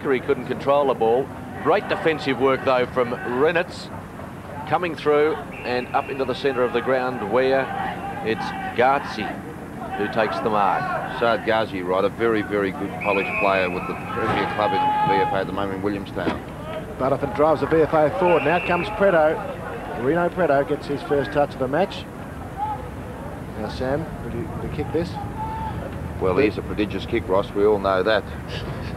He couldn't control the ball. Great defensive work though from Renitz, coming through and up into the centre of the ground where it's Garzi who takes the mark. Saad Ghazi, right, a very, very good polished player with the premier club in VFA at the moment in Williamstown. Butterford drives the VFA forward. Now comes Preto. Reno Preto gets his first touch of the match. Now Sam, would you kick this? Well, he's a prodigious kick, Ross, we all know that.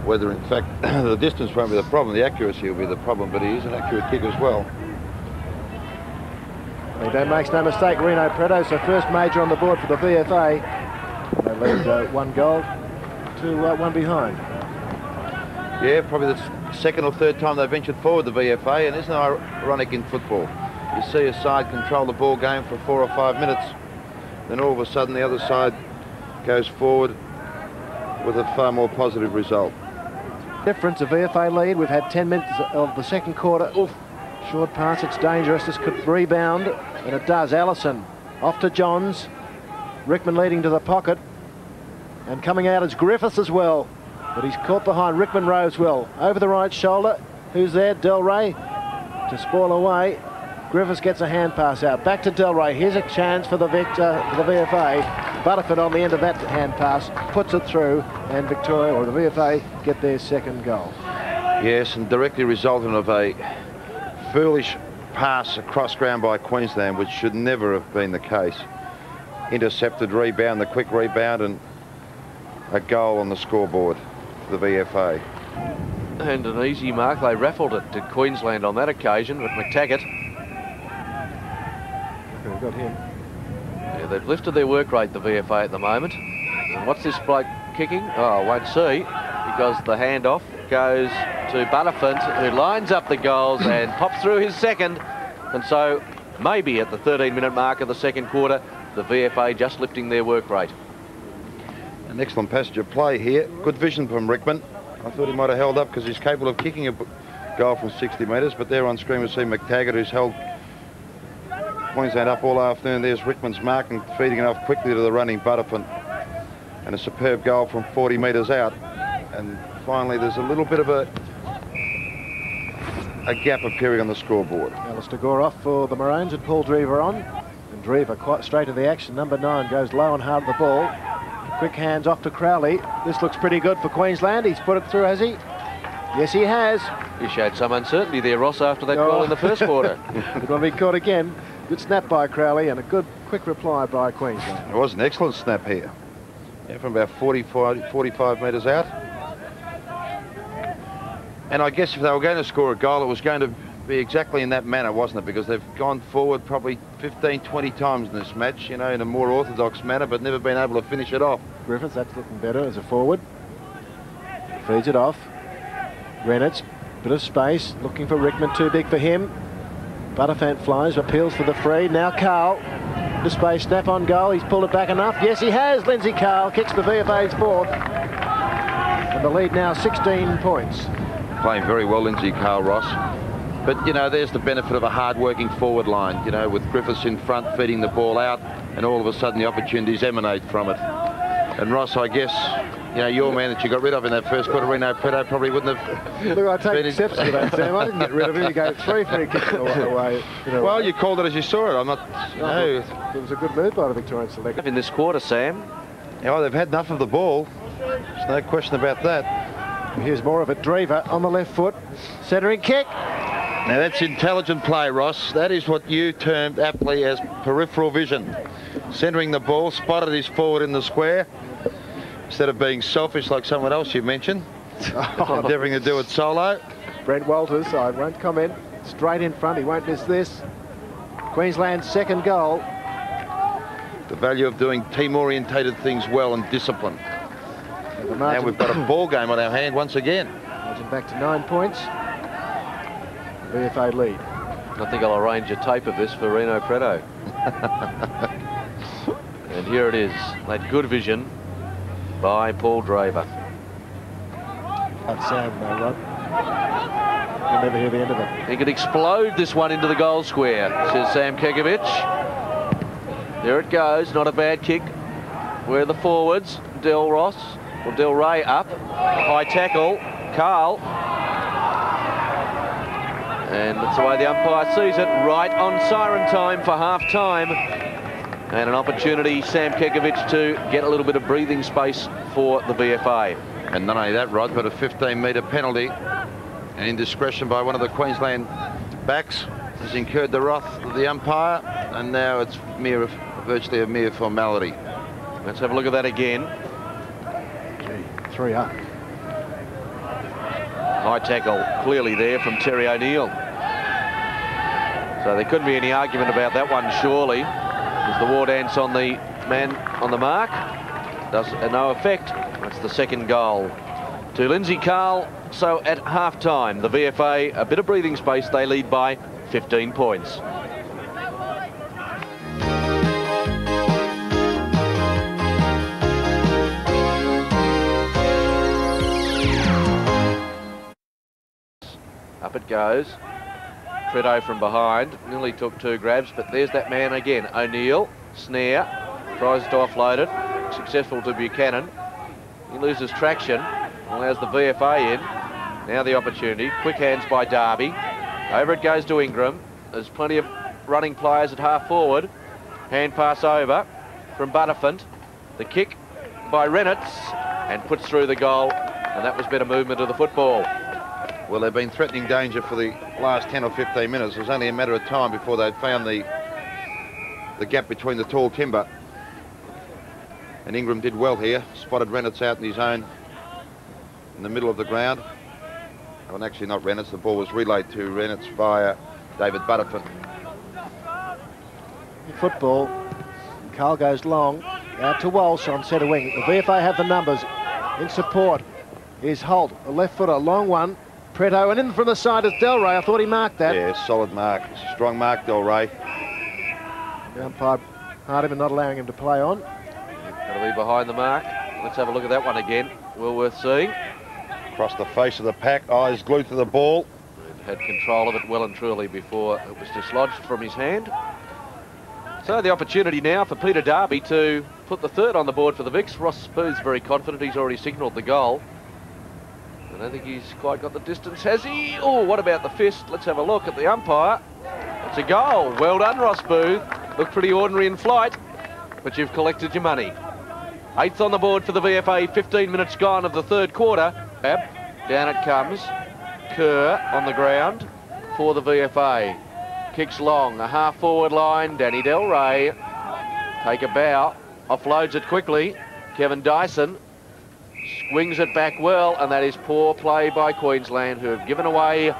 Whether in fact the distance won't be the problem, the accuracy will be the problem, but he is an accurate kick as well. He makes no mistake, Reno Preto, so first major on the board for the VFA. They lead 1 goal to 1 behind. Yeah, probably the second or third time they've ventured forward, the VFA, and isn't it ironic in football? You see a side control the ball game for 4 or 5 minutes, then all of a sudden the other side goes forward with a far more positive result. Difference, a VFA lead. We've had 10 minutes of the second quarter. Oof. Short pass, it's dangerous. This could rebound, and it does. Allison off to Johns. Rickman leading to the pocket, and coming out is Griffiths as well, but he's caught behind Rickman Rosewell. Over the right shoulder, who's there? Del Rey to spoil away. Griffiths gets a hand pass out. Back to Del Rey. Here's a chance for the VFA. Butterford on the end of that hand pass puts it through, and Victoria, or the VFA, get their second goal. Yes, and directly resultant of a foolish pass across ground by Queensland, which should never have been the case. Intercepted rebound, the quick rebound, and a goal on the scoreboard for the VFA. And an easy mark. They raffled it to Queensland on that occasion with McTaggart. We've got him. Yeah, they've lifted their work rate, the VFA, at the moment. And what's this bloke kicking? Oh, I won't see, because the handoff goes to Butterford, who lines up the goals and pops through his second. And so maybe at the 13-minute mark of the second quarter, the VFA just lifting their work rate. An excellent passage of play here. Good vision from Rickman. I thought he might have held up because he's capable of kicking a goal from 60 metres, but there on screen we see McTaggart, who's held Queensland up all afternoon. There's Rickman's mark and feeding it off quickly to the running Butterford. And a superb goal from 40 metres out. And finally there's a little bit of a gap appearing on the scoreboard. Alistair Gore off for the Maroons and Paul Drever on. And Drever quite straight to the action. Number 9 goes low and hard at the ball. Quick hands off to Crowley. This looks pretty good for Queensland. He's put it through, has he? Yes, he has. He showed some uncertainty there, Ross, after that goal in the first quarter. It will be caught again. Good snap by Crowley and a good quick reply by Queensland. It was an excellent snap here. Yeah, from about 45 metres out. And I guess if they were going to score a goal, it was going to be exactly in that manner, wasn't it? Because they've gone forward probably 15, 20 times in this match, you know, in a more orthodox manner, but never been able to finish it off. Griffiths, that's looking better as a forward. Feeds it off. Renitz, bit of space, looking for Rickman, too big for him. Butterfant flies, appeals for the free. Now Carl, the space, snap on goal. He's pulled it back enough. Yes, he has. Lindsay Carl kicks the VFA's fourth. And the lead now 16 points. Playing very well, Lindsay Carl, Ross. But, you know, there's the benefit of a hard-working forward line, you know, with Griffiths in front feeding the ball out, and all of a sudden the opportunities emanate from it. And Ross, I guess, you know, your man that you got rid of in that first quarter, Reno Preto, probably wouldn't have... Look, I take exception to that, Sam. I didn't get rid of him. He gave 3 free kicks away. Well, you called it as you saw it. I'm not... No. It was a good move by the Victorian select. In this quarter, Sam. Yeah, well, they've had enough of the ball. There's no question about that. Here's more of it. Drever on the left foot. Centering kick. Now, that's intelligent play, Ross. That is what you termed aptly as peripheral vision. Centering the ball, spotted his forward in the square. Instead of being selfish like someone else you mentioned, endeavouring to do it solo. Brent Walters, I won't comment, straight in front, he won't miss this. Queensland's second goal. The value of doing team-orientated things well and discipline. Now we've got a ball game on our hand once again. Margin back to 9 points. VFA lead. I think I'll arrange a tape of this for Reno Preto. And here it is, that good vision by Paul Drever. That's Sam, Rod. You'll never hear the end of it. He could explode this one into the goal square, says Sam Kekovich. There it goes, not a bad kick. Where are the forwards? Del Rey up. High tackle. Carl. And that's the way the umpire sees it, right on siren time for half-time. And an opportunity, Sam Kekovich, to get a little bit of breathing space for the VFA. And not only that, Rod, but a 15-metre penalty. An indiscretion by one of the Queensland backs has incurred the wrath of the umpire, and now it's virtually a mere formality. Let's have a look at that again. Gee, 3 up. High tackle clearly there from Terry O'Neill. So there couldn't be any argument about that one, surely. As the war dance on the man on the mark does no effect. That's the second goal to Lindsay Carl. So at half-time, the VFA, a bit of breathing space, they lead by 15 points. Up it goes. Pretto from behind, nearly took 2 grabs, but there's that man again. O'Neill, snare, tries to offload it, successful to Buchanan. He loses traction, allows the VFA in. Now the opportunity, quick hands by Darby. Over it goes to Ingram. There's plenty of running players at half forward. Hand pass over from Butterfint. The kick by Renitz, and puts through the goal, and that was better movement of the football. Well, they've been threatening danger for the last 10 or 15 minutes. It was only a matter of time before they'd found the gap between the tall timber. And Ingram did well here, spotted Renitz out in his own in the middle of the ground. Well, actually not Renitz, the ball was relayed to Renitz via David Butterfint. Football, Carl goes long, out to Walsh on centre wing. The VFA have the numbers. In support is Holt, a left footer, long one. Pretto, and in from the side is Delray. I thought he marked that. Yeah, solid mark. Strong mark, Delray. The umpire hard him and not allowing him to play on. That'll be behind the mark. Let's have a look at that one again. Well worth seeing. Across the face of the pack, eyes glued to the ball. Had control of it well and truly before it was dislodged from his hand. So the opportunity now for Peter Darby to put the third on the board for the Vicks. Ross Booth's very confident. He's already signalled the goal. I don't think he's quite got the distance, has he? Oh, what about the fist? Let's have a look at the umpire. It's a goal. Well done, Ross Booth. Looked pretty ordinary in flight, but you've collected your money. 8th on the board for the VFA, 15 minutes gone of the third quarter. Down it comes. Kerr on the ground for the VFA. Kicks long, a half-forward line. Danny Delray. Take a bow. Offloads it quickly. Kevin Dyson swings it back well, and that is poor play by Queensland, who have given away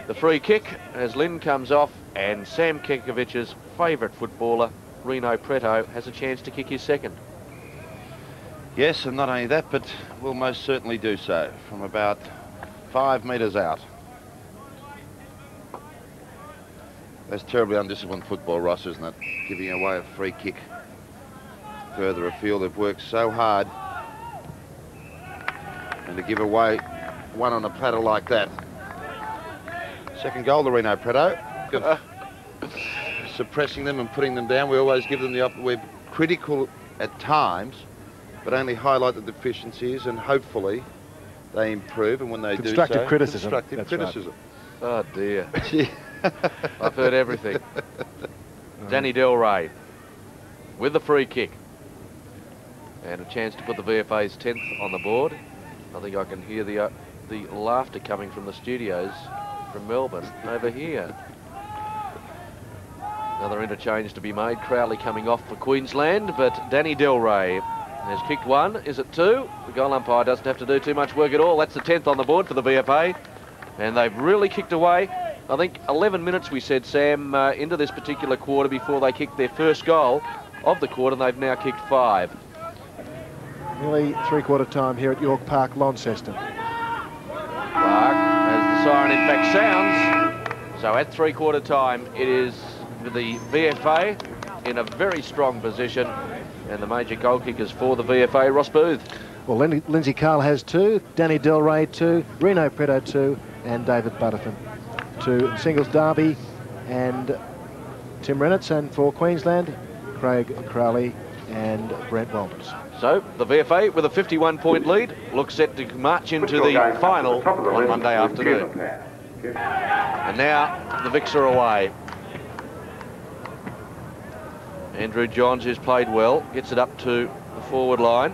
the free kick as Lynn comes off, and Sam Kekovich's favourite footballer, Reno Pretto, has a chance to kick his second. Yes, and not only that, but will most certainly do so from about 5 metres out. That's terribly undisciplined football, Ross, isn't it? Giving away a free kick further afield. They've worked so hard, and to give away one on a platter like that. Second goal to Reno Pretto. Suppressing them and putting them down. We always give them the we're critical at times, but only highlight the deficiencies, and hopefully they improve. And when they do so, constructive criticism. Right. Oh dear. I've heard everything. Danny Delray with the free kick, and a chance to put the VFA's 10th on the board. I think I can hear the laughter coming from the studios from Melbourne over here. Another interchange to be made. Crowley coming off for Queensland, but Danny Delray has kicked one. Is it 2? The goal umpire doesn't have to do too much work at all. That's the 10th on the board for the VFA, and they've really kicked away. I think 11 minutes, we said, Sam, into this particular quarter before they kicked their first goal of the quarter. They've now kicked 5. Nearly three-quarter time here at York Park, Launceston. Clark, as the siren in fact sounds. So at three-quarter time, it is the VFA in a very strong position, and the major goal kickers for the VFA, Ross Booth. Well, Lindsay Carl has 2, Danny Delray 2, Reno Pretto 2, and David Butterfint 2. Singles Darby and Tim Renitz, and for Queensland, Craig Crowley and Brent Walters. So the VFA with a 51-point lead looks set to march into the final on Monday afternoon. And now the Vics are away. Andrew Johns, who's played well, gets it up to the forward line.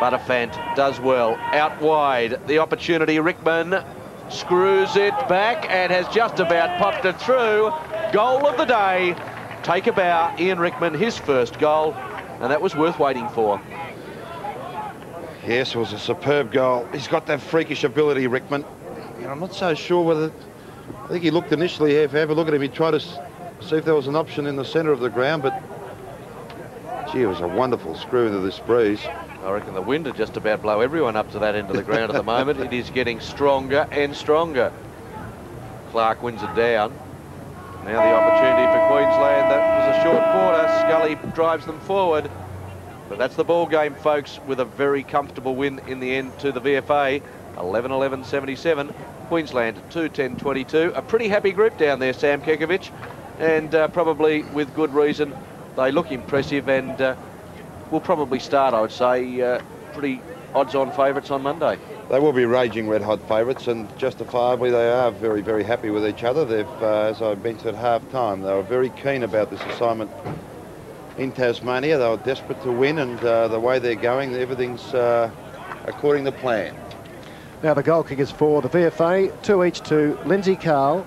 Butterfant does well. Out wide, the opportunity. Rickman screws it back and has just about popped it through. Goal of the day. Take a bow, Ian Rickman, his first goal, and that was worth waiting for. Yes, it was a superb goal. He's got that freakish ability, Rickman. And I'm not so sure whether... I think he looked initially, if you have a look at him, he tried to see if there was an option in the centre of the ground, but gee, it was a wonderful screw into this breeze. I reckon the wind would just about blow everyone up to that end of the ground at the moment. It is getting stronger and stronger. Clark wins it down. Now the opportunity for Queensland. That was a short quarter. Scully drives them forward. But that's the ball game, folks, with a very comfortable win in the end to the VFA. 11-11-77. Queensland 2-10-22. A pretty happy group down there, Sam Kekovich. And probably with good reason. They look impressive and will probably start, I would say, pretty odds-on favourites on Monday. They will be raging red-hot favourites, and justifiably they are very, very happy with each other. They've, as I mentioned at half-time, they were very keen about this assignment in Tasmania. They were desperate to win, and the way they're going, everything's according to plan. Now the goal kickers for the VFA, two each to Lindsay Carl,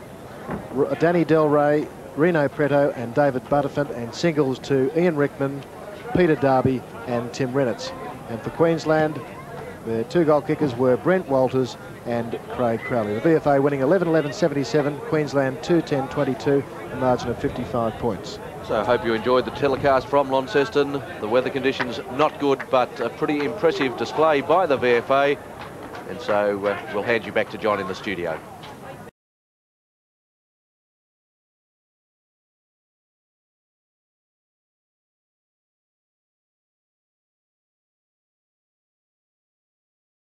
Danny Del Rey, Reno Preto and David Butterfant, and singles to Ian Rickman, Peter Darby and Tim Renitz. And for Queensland, the two goal kickers were Brent Walters and Craig Crowley. The VFA winning 11-11-77, Queensland 2-10-22, a margin of 55 points. So I hope you enjoyed the telecast from Launceston. The weather conditions not good, but a pretty impressive display by the VFA. And so we'll hand you back to John in the studio.